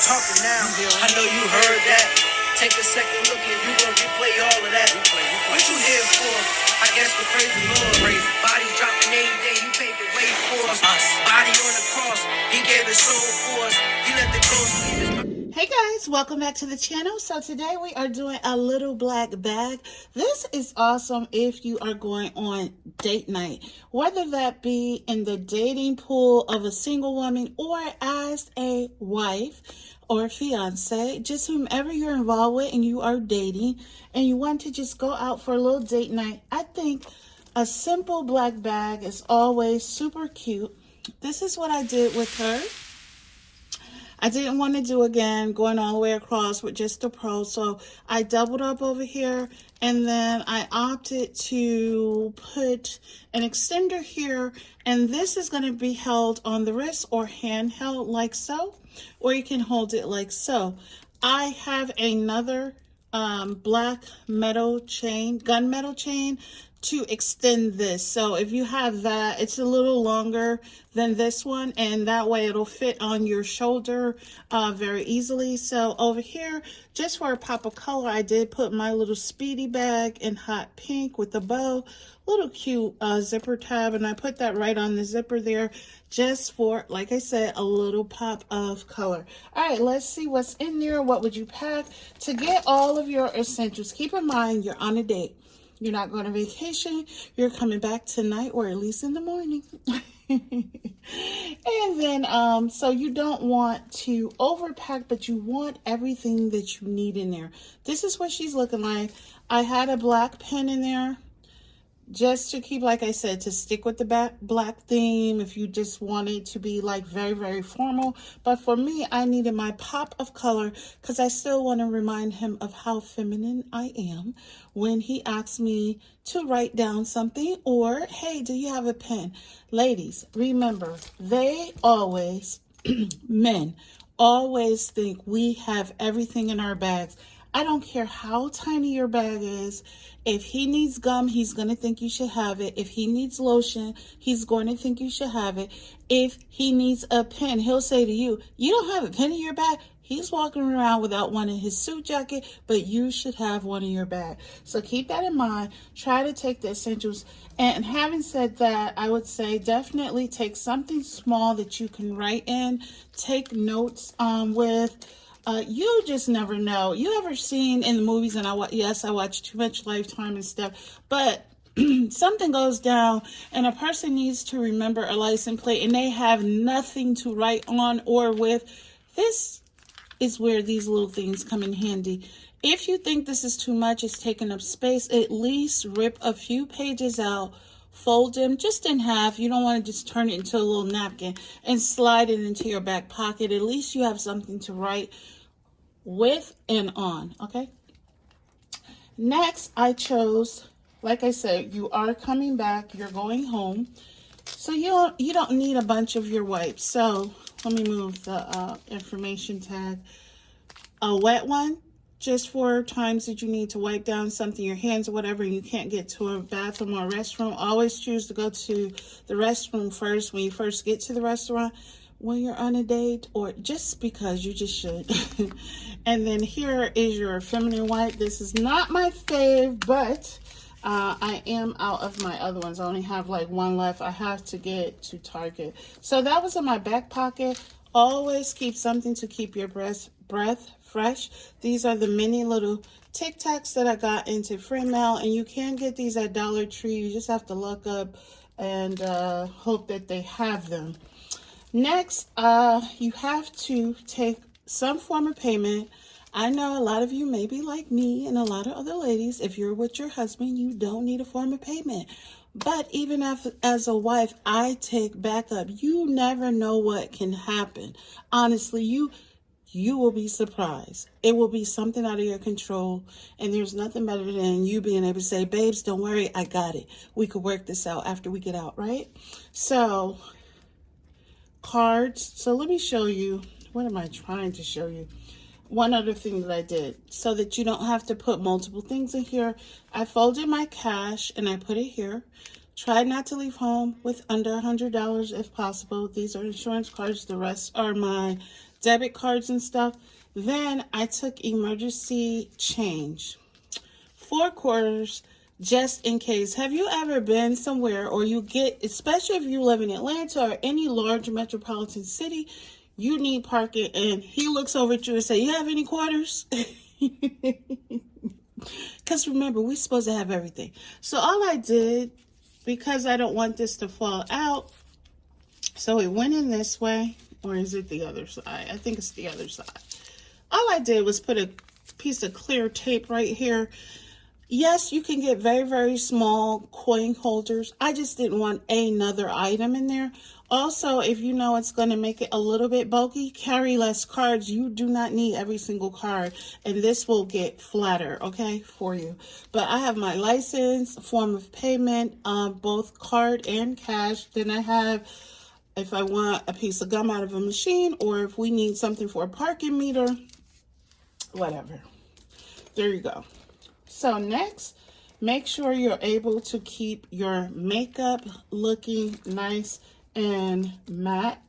talking now. I know you heard that. Take a second look and you gon' replay all of that. What you here for? I guess to praise the Lord. Bodies dropping every day, you paved the way for us. Body on the cross, he gave his soul for us. He let the ghost leave his. Hey guys, welcome back to the channel. So today we are doing a little black bag. This is awesome if you are going on date night, whether that be in the dating pool of a single woman or as a wife or fiance, just whomever you're involved with and you are dating and you want to just go out for a little date night. I think a simple black bag is always super cute. This is what I did with her. I didn't want to do again going all the way across with just the pearl, so I doubled up over here, and then I opted to put an extender here, and this is going to be held on the wrist or handheld like so, or you can hold it like so. I have another black metal chain, gunmetal chain, to extend this. So if you have that, it's a little longer than this one, and that way it'll fit on your shoulder very easily. So over here, just for a pop of color, I did put my little speedy bag in hot pink with the bow, little cute zipper tab, and I put that right on the zipper there just for, like I said, a little pop of color. All right, let's see what's in there. What would you pack to get all of your essentials? Keep in mind, you're on a date. You're not going on vacation. You're coming back tonight or at least in the morning. And then, so you don't want to overpack, but you want everything that you need in there. This is what she's looking like. I had a black pen in there just to keep, like I said, to stick with the black theme if you just wanted to be like very, very formal. But for me, I needed my pop of color because I still want to remind him of how feminine I am when he asks me to write down something or, hey, do you have a pen? Ladies, remember, they always, men, always think we have everything in our bags. I don't care how tiny your bag is. If he needs gum, he's going to think you should have it. If he needs lotion, he's going to think you should have it. If he needs a pen, he'll say to you, you don't have a pen in your bag? He's walking around without one in his suit jacket, but you should have one in your bag. So keep that in mind. Try to take the essentials. And having said that, I would say definitely take something small that you can write in. Take notes with. You just never know. You ever seen in the movies, and I watch too much Lifetime and stuff, but something goes down and a person needs to remember a license plate and they have nothing to write on or with. This is where these little things come in handy. If you think this is too much, it's taking up space, at least rip a few pages out, fold them just in half. You don't want to just turn it into a little napkin and slide it into your back pocket. At least you have something to write with and on. Okay, next I chose, like I said, you are coming back, you're going home, so you don't need a bunch of your wipes. So let me move the information tag. A wet one just for times that you need to wipe down something, your hands or whatever, and you can't get to a bathroom or a restroom. Always choose to go to the restroom first when you first get to the restaurant, when you're on a date, or just because you just should. And then here is your feminine wipe. This is not my fave, but I am out of my other ones. I only have like one left. I have to get to Target. So that was in my back pocket. Always keep something to keep your breath fresh. These are the mini little Tic Tacs that I got into free mail, and you can get these at Dollar Tree. You just have to look up and hope that they have them. Next, you have to take some form of payment. I know a lot of you may be like me and a lot of other ladies. If you're with your husband, you don't need a form of payment. But even as a wife, I take backup. You never know what can happen. Honestly, you will be surprised. It will be something out of your control, and there's nothing better than you being able to say, babes, don't worry, I got it. We could work this out after we get out, right? So cards. So let me show you. What am I trying to show you? One other thing that I did so that you don't have to put multiple things in here. I folded my cash and I put it here Try not to leave home with under $100 if possible. These are insurance cards. The rest are my debit cards and stuff. Then I took emergency change. 4 quarters just in case. Have you ever been somewhere, or you get, especially if you live in Atlanta or any large metropolitan city, you need parking, and he looks over at you and say, "You have any quarters?" Because remember, we're supposed to have everything. So all I did, because I don't want this to fall out, so it went in this way, or is it the other side? I think it's the other side. All I did was put a piece of clear tape right here. Yes, you can get very, very small coin holders. I just didn't want another item in there. Also, if you know it's going to make it a little bit bulky, carry less cards. You do not need every single card, and this will get flatter, okay, for you. But I have my license, form of payment, both card and cash. Then I have, if I want a piece of gum out of a machine, or if we need something for a parking meter, whatever. There you go. So next, make sure you're able to keep your makeup looking nice and matte,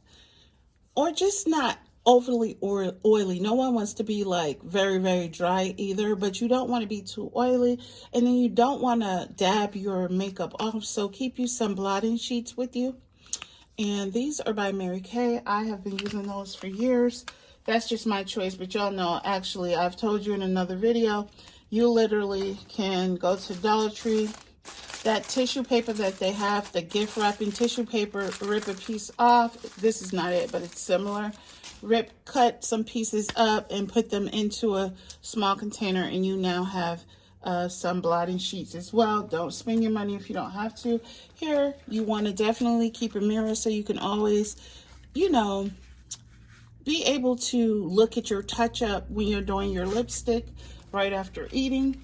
or just not overly oily. No one wants to be like very, very dry either, but you don't want to be too oily, and then you don't want to dab your makeup off. So keep you some blotting sheets with you. And these are by Mary Kay. I have been using those for years. That's just my choice, but y'all know, actually, I've told you in another video, you literally can go to Dollar Tree. That tissue paper that they have, the gift wrapping tissue paper, rip a piece off. This is not it, but it's similar. Cut some pieces up and put them into a small container, and you now have some blotting sheets as well. Don't spend your money if you don't have to. Here, you want to definitely keep a mirror so you can always, you know, be able to look at your touch-up when you're doing your lipstick right after eating.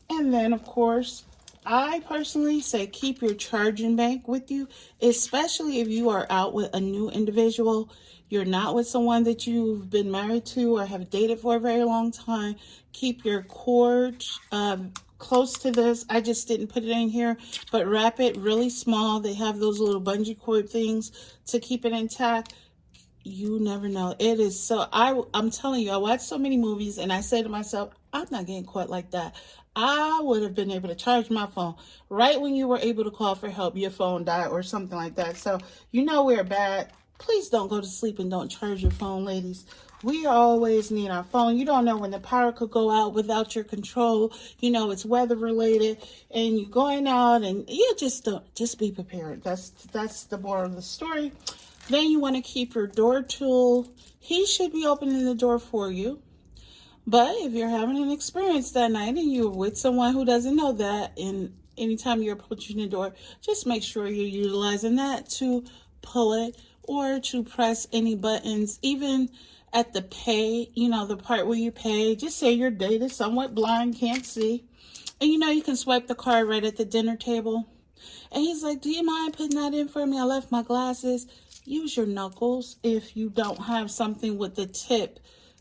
And then, of course, I personally say keep your charging bank with you, especially if you are out with a new individual. You're not with someone that you've been married to or have dated for a very long time. Keep your cord close to this. I just didn't put it in here, but wrap it really small. They have those little bungee cord things to keep it intact. You never know. It is so, I'm telling you, I watch so many movies and I say to myself, I'm not getting caught like that. I would have been able to charge my phone right when you were able to call for help. Your phone died or something like that. So you know we're bad. Please don't go to sleep and don't charge your phone, ladies. We always need our phone. You don't know when the power could go out without your control. You know, it's weather related and you're going out, and you just be prepared. That's the moral of the story. Then you want to keep your door tool. He should be opening the door for you. But if you're having an experience that night and you're with someone who doesn't know that, and anytime you're approaching the door, just make sure you're utilizing that to pull it or to press any buttons. Even at the pay, you know, the part where you pay, just say your date is somewhat blind, can't see. And you know, you can swipe the card right at the dinner table. And he's like, do you mind putting that in for me? I left my glasses. Use your knuckles if you don't have something with the tip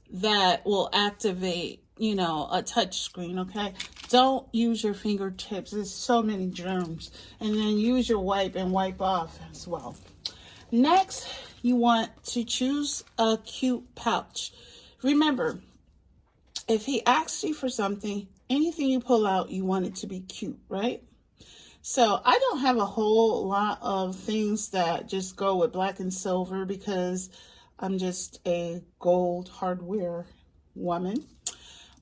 that will activate, you know, a touch screen, okay? Don't use your fingertips. There's so many germs. And then use your wipe and wipe off as well. Next, you want to choose a cute pouch. Remember, if he asks you for something, anything you pull out, you want it to be cute, right? So I don't have a whole lot of things that just go with black and silver because I'm just a gold hardware woman.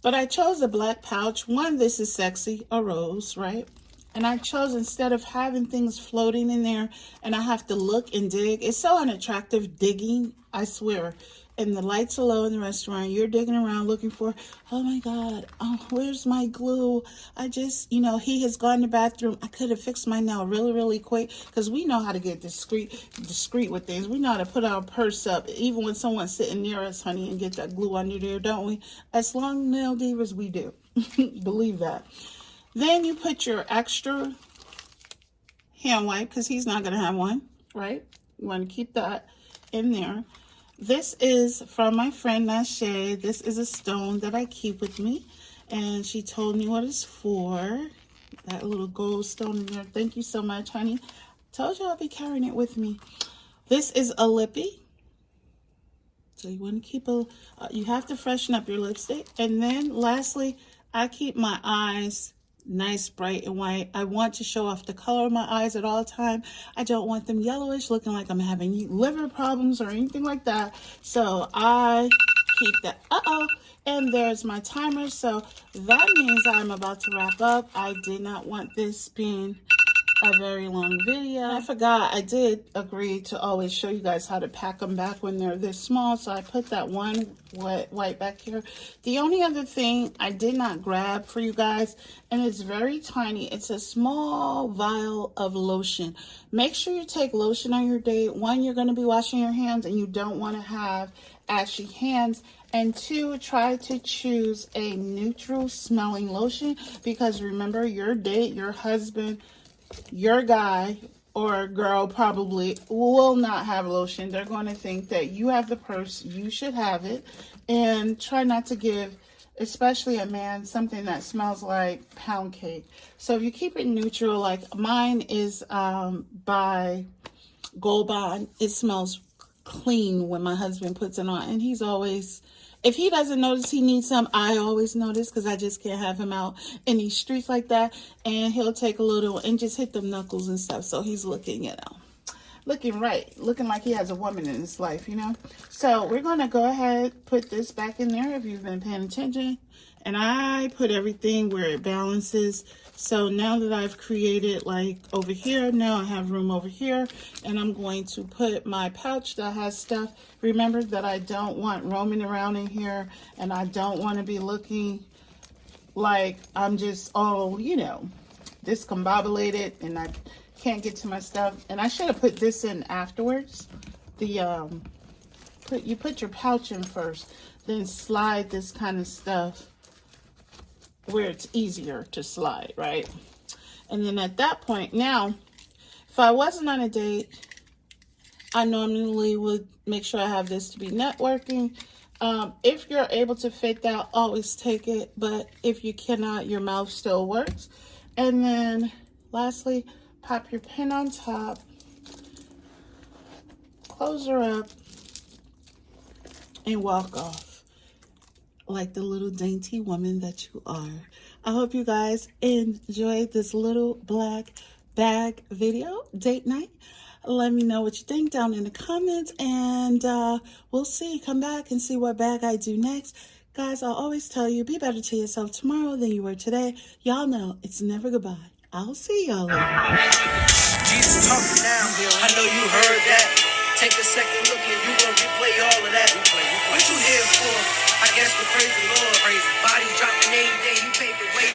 But I chose a black pouch. One, this is sexy, a rose, right? And I chose, instead of having things floating in there and I have to look and dig, it's so unattractive digging, I swear. And the lights are low in the restaurant, you're digging around looking for, oh my God, oh, where's my glue? I just, you know, he has gone to the bathroom. I could have fixed my nail really, really quick, because we know how to get discreet with things. We know how to put our purse up, even when someone's sitting near us, honey, and get that glue under there, don't we? As long nail divas, we do. Believe that. Then you put your extra hand wipe, because he's not going to have one, right? You want to keep that in there. This is from my friend Nashe. This is a stone that I keep with me, and she told me what it's for. That little gold stone in there. Thank you so much, honey. Told you I'll be carrying it with me. This is a lippy. So you want to keep you have to freshen up your lipstick. And then lastly, I keep my eyes nice, bright, and white. I want to show off the color of my eyes at all time. I don't want them yellowish, looking like I'm having liver problems or anything like that. So I keep that. And there's my timer. So that means I'm about to wrap up. I did not want this being a very long video. I forgot I did agree to always show you guys how to pack them back when they're this small, so I put that one white back here. The only other thing I did not grab for you guys, and it's very tiny, it's a small vial of lotion. Make sure you take lotion on your date. One, you're going to be washing your hands and you don't want to have ashy hands. And two, try to choose a neutral smelling lotion, because remember, your date, your husband, your guy or girl probably will not have lotion. They're going to think that you have the purse, you should have it. And try not to give, especially a man, something that smells like pound cake. So if you keep it neutral, like mine is by Gold Bond. It smells clean when my husband puts it on, and he's always, if he doesn't notice he needs some, I always notice, because I just can't have him out in these streets like that. And he'll take a little and just hit them knuckles and stuff. So he's looking, you know, looking right, looking like he has a woman in his life, you know. So we're going to go ahead, put this back in there if you've been paying attention. And I put everything where it balances. So now that I've created, like over here, now I have room over here, and I'm going to put my pouch that has stuff. Remember that I don't want roaming around in here, and I don't want to be looking like I'm just all, you know, discombobulated and I can't get to my stuff. And I should have put this in afterwards. The you put your pouch in first, then slide this kind of stuff where it's easier to slide, right? And then at that point, now, if I wasn't on a date, I normally would make sure I have this to be networking. If you're able to fit that, always take it. But if you cannot, your mouth still works. And then lastly, pop your pin on top, close her up, and walk off like the little dainty woman that you are. I hope you guys enjoyed this little black bag video, date night. Let me know what you think down in the comments, and we'll see. Come back and see what bag I do next. Guys, I'll always tell you, be better to yourself tomorrow than you were today. Y'all know it's never goodbye. I'll see y'all later. Jesus talking now. I know you heard that. Take a second look and you gonna replay all of that. What you here for? I guess to praise the Lord. Body